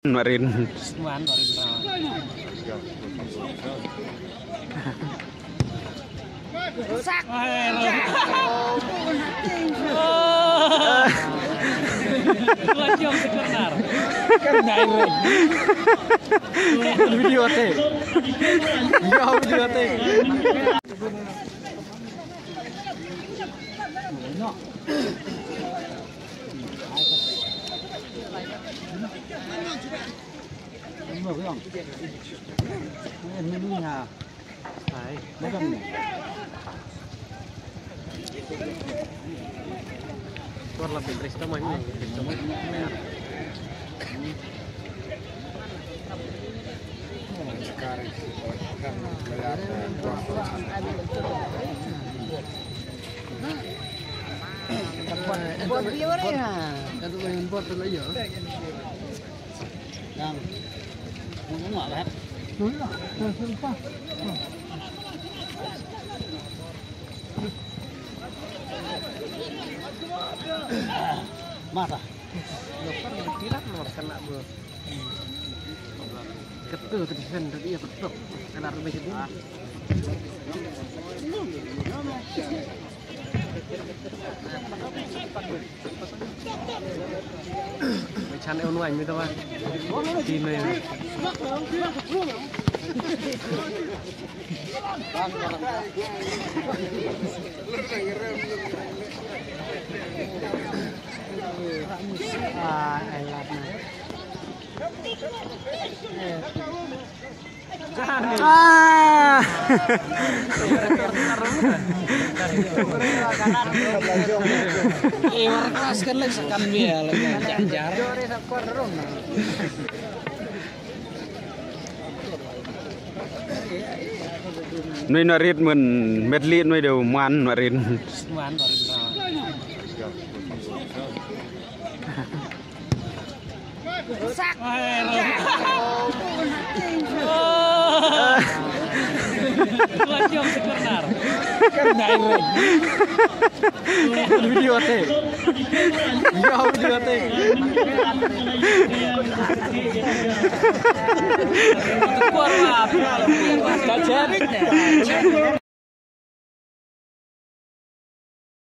Marin. Rusak. Video teh. Video teh. Keluar lebih Kristo mah ini. Kristo mah mer. Buat beliau ya. Itu main bot dulu ya. Yang ngomong enggak lah. Mata. Dokter berkilat mau kena bro. Ketuh tadi kan tadi ya ketuh. Kena lebih sedih. Macam ni online ni tu kan. Tim ni. Kelas kan lagi sekan dia lagi janjar. Nuôi nọ riết mình mệt liệt nuôi đều ngoan nọ riết. Ngoan rồi. Rusak. Video teh. Video teh. Keluar lah.